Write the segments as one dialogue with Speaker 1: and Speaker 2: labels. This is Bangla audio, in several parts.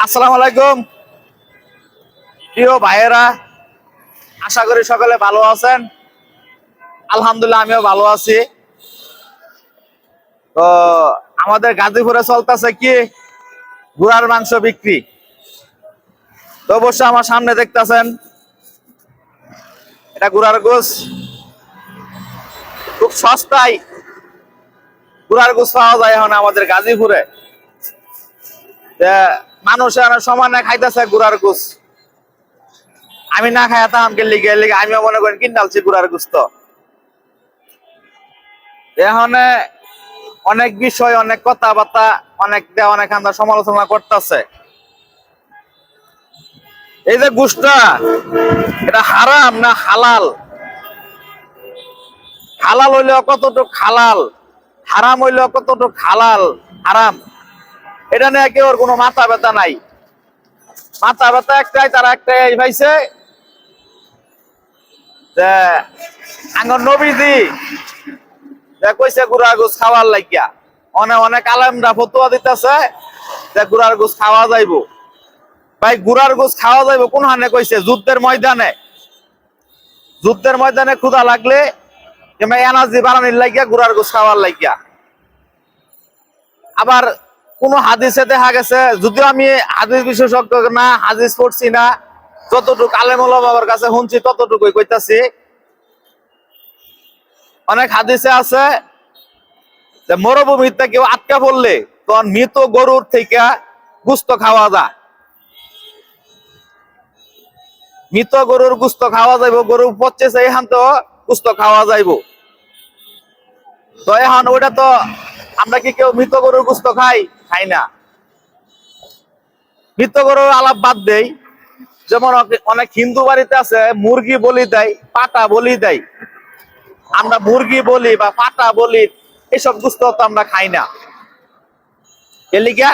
Speaker 1: আসসালামু আলাইকুম প্রিয় ভাইয়েরা, আশা করি সকলে ভালো আছেন। আলহামদুলিল্লাহ আমিও ভালো আছি। তো আমাদের গাজীপুরে চলতেছে কি গুড়ার মাংস বিক্রি। তো অবশ্য আমার সামনে দেখতেছেন এটা গুড়ার গোশ, খুব সস্তায় গুড়ার গোশ পাওয়া যায় এখন আমাদের গাজীপুরে। মানুষ সমানে খাইতেছে গুড়ার গোশ। আমি না খাইতাম লিগে আমিও মনে করেন কিনালছি গুড়ার গোস্ত। এখন অনেক বিষয়, অনেক কথাবার্তা, অনেক সমালোচনা করতেছে। এই যে গোশটা এটা হারাম না হালাল, হালাল হইলেও কতটুক হালাল, হারাম হইলেও কতটুক হালাল হারাম, এটা নিয়ে কেউ কোনো মাথা ব্যথা নাই। মাথা ব্যথা একটাই, তারা একটাই ভাইছে যে আঙ্গর নবীজি কইছে গুড়ার গোশ খাওয়ার লাগিয়া। অনেক আলেমরা ফতোয়া দিতেছে যে গুড়ার গোশ খাওয়া যাইব। ভাই গুড়ার গোশ খাওয়া যাইব কোন হানে কইছে? যুদ্ধের ময়দানে। যুদ্ধের ময়দানে ক্ষুধা লাগলে কিংবা এনার্জি বাড়ানোর লাগিয়া গুড়ার গোশ খাওয়ার লাগিয়া। আবার কোন হাদিসে দেখা গেছে, যদিও আমি হাদিস বিশেষজ্ঞ না, হাদিস পড়ছি না, যতটুকু আলেম ওলামার কাছে শুনছি ততটুকুই কইতাছি। অনেক হাদিসে আছে যে মরুভূমিতে কেউ আটকা পড়লে তখন মৃত গরুর থেকে গোশত খাওয়া যায়। মৃত গরুর গোশত খাওয়া যাইব, গরু পচেছে এখান তো গোশত খাওয়া যাইব। তো এখন ওইটা তো আমরা কি কেউ মৃত গরুর গোশত খাই না। মৃত গরুর আলাপ বাদ দেই, যেমন অনেক হিন্দু বাড়িতে আছে মুরগি বলি দেয়, পাটা বলি দেয়। আমরা মুরগি বলি বা পাটা বলি এসব গোশত তো আমরা খাই না। এলিগা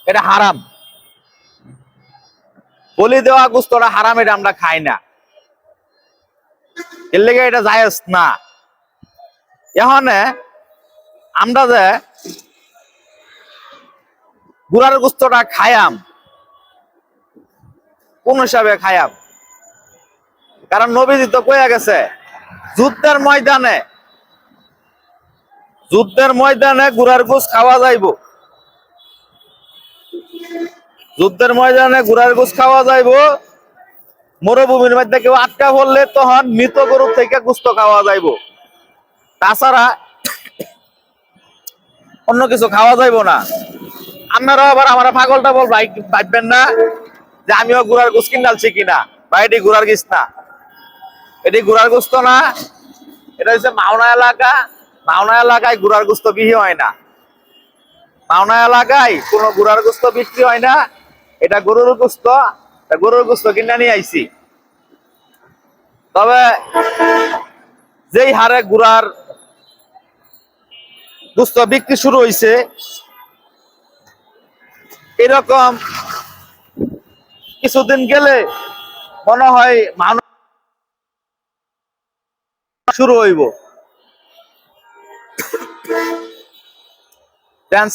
Speaker 1: এটা হারাম, বলি দেওয়া গোশতটা হারাম, এটা আমরা খাই না। এর লেগে এটা জায়েজ না। এখন আমরা যে গুড়ার গোশতটা খায়াম কোন হিসাবে খায়াম? কারণ নবীজি তো কইয়া গেছে যুদ্ধের ময়দানে গুড়ার গোশ খাওয়া যাইব। যুদ্ধের ময়দানে গুড়ার গোশ খাওয়া যাইব। মরুভূমির মধ্যে কেউ আটকা পড়লে তখন মৃত গরু থেকে গোশত খাওয়া যাইব। তাছাড়া অন্য কিছু খাওয়া যাইব না। আপনারা আবার আমার পাগলটা ভাববেন না যে আমিও গুড়ার গোশ কিনালছি কিনা, বা এটি গুড়ার গোশ না। এটি গুড়ার গোশত না, এটা হচ্ছে মাওনা এলাকা। মাওনা এলাকায় গুড়ার গোশত বিক্রি হয় না। মাওনা এলাকায় কোনো গুড়ার গোশত বিক্রি হয় না। এটা গরুর গোশত, গরুর গোশত কিনে নিয়ে আইছি। তবে যেই হারে গুড়ার গোশত বিক্রি শুরু হয়েছে, এরকম কিছুদিন গেলে মনে হয় মানুষ শুরু হইব।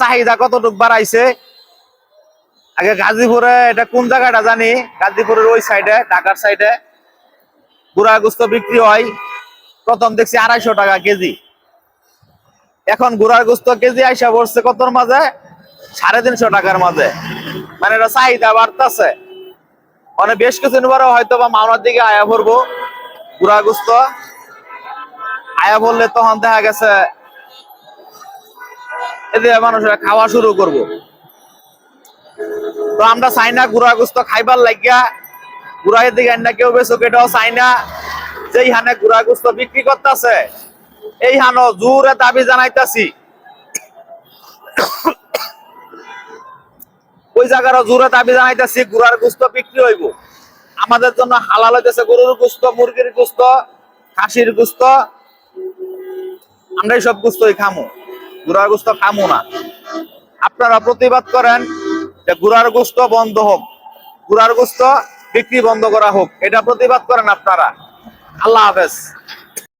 Speaker 1: চাহিদা কতটুক বাড়াইছে। আগে গাজীপুরে, এটা কোন জায়গাটা জানি, গাজীপুরের ওই সাইডে, ঢাকার সাইডে গুড়ার গোশত বিক্রি হয়। প্রথম দেখছি 250 টাকা কেজি। এখন গুড়ার গোশত কেজি আইসা পড়ছে কতর মাঝে? 350 টাকার মাঝে। মানে এটা চাহিদা বাড়তেছে। মানে বেশ কিছুদিন পরে হয়তো বা মাওনার দিকে আয়া পড়বো গুড়ার গোশত। আয়া পড়লে তখন দেখা গেছে এদিকে মানুষরা খাওয়া শুরু করব। তো আমরা চাই না গুড়ার গোশত খাইবার লাগিয়া গুড়াইয়ের দিকে না কেউ বেচুক, এটাও চাই না। যেই হানে গুড়ার গোশত বিক্রি করতেছে এই হানো জোরে দাবি জানাইতাছি, ওই জায়গারও জোরে দাবি জানাইতাছি গুড়ার গোশত বিক্রি হইব। আমাদের জন্য হালাল হইতেছে গরুর গোশত, মুরগির গোশত, খাসির গোশত। আমরা এইসব গোশতই খামু, গুড়ার গোশত খামু না। আপনারা প্রতিবাদ করেন যে গুড়ার গোশত বন্ধ হোক, গুড়ার গোশত বিক্রি বন্ধ করা হোক, এটা প্রতিবাদ করেন আপনারা। আল্লাহ হাফেজ।